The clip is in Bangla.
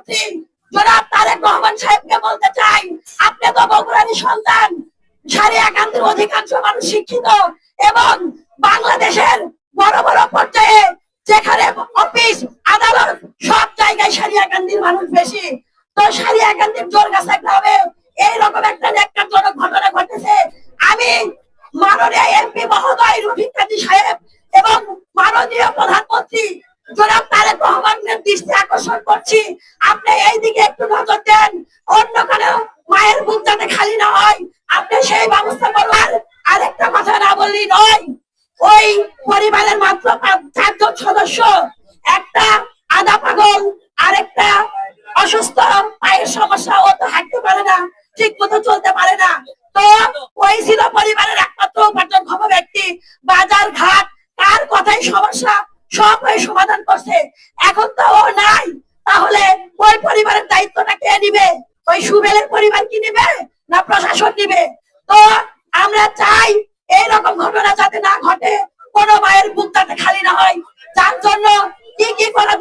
প্রধানমন্ত্রী জনাব তারেক রহমান সাহেবকে বলতে চাই, আপনি তো বগুড়ারই সন্তান। সারিয়া কান্দির অধিকাংশ মানুষ শিক্ষিত এবং বাংলাদেশের বড় বড় পর্যায়ে যেখানে অফিস আদালত সব জায়গায় সারিয়া কান্দির মানুষ বেশি। তো সারিয়া কান্দির জোরগাছা গ্রামে এইরকম একটা ন্যাক্কারজনক ঘটনা ঘটেছে। আমি মাননীয় এমপি মহোদয় রফিক কাজী সাহেব এবং মাননীয় প্রধানমন্ত্রী জনাব তারেক রহমানের দৃষ্টি আকর্ষণ করছি, আপনি এই দিকে একটু নজর দেন। অন্য কোনো মায়ের বুক যাতে খালি না হয়, আপনি সেই ব্যবস্থা করবেন। আরেকটা কথা না বললেই নয়, ওই পরিবারের মাত্র 4 জন সদস্য, একটা আধা পাগল, আরেকটা অসুস্থ, পায়ের সমস্যা, ও তো হাঁটতে পারে না, ঠিক মতো চলতে পারে না। তো ওই ছিল পরিবারের একমাত্র উপার্জনক্ষম ব্যক্তি। বাজার ঘাট কার কথাই সমস্যা সব ওই সমাধান করছে। এখন তো ও নাই, তাহলে ওই পরিবারের দায়িত্বটা কে নিবে? ওই সুবেলের পরিবার কি নিবে না প্রশাসন নিবে? তো আমরা চাই এইরকম ঘটনা যাতে না ঘটে, কোনো মায়ের বুক যাতে খালি না হয়। যার জন্য কি কি করা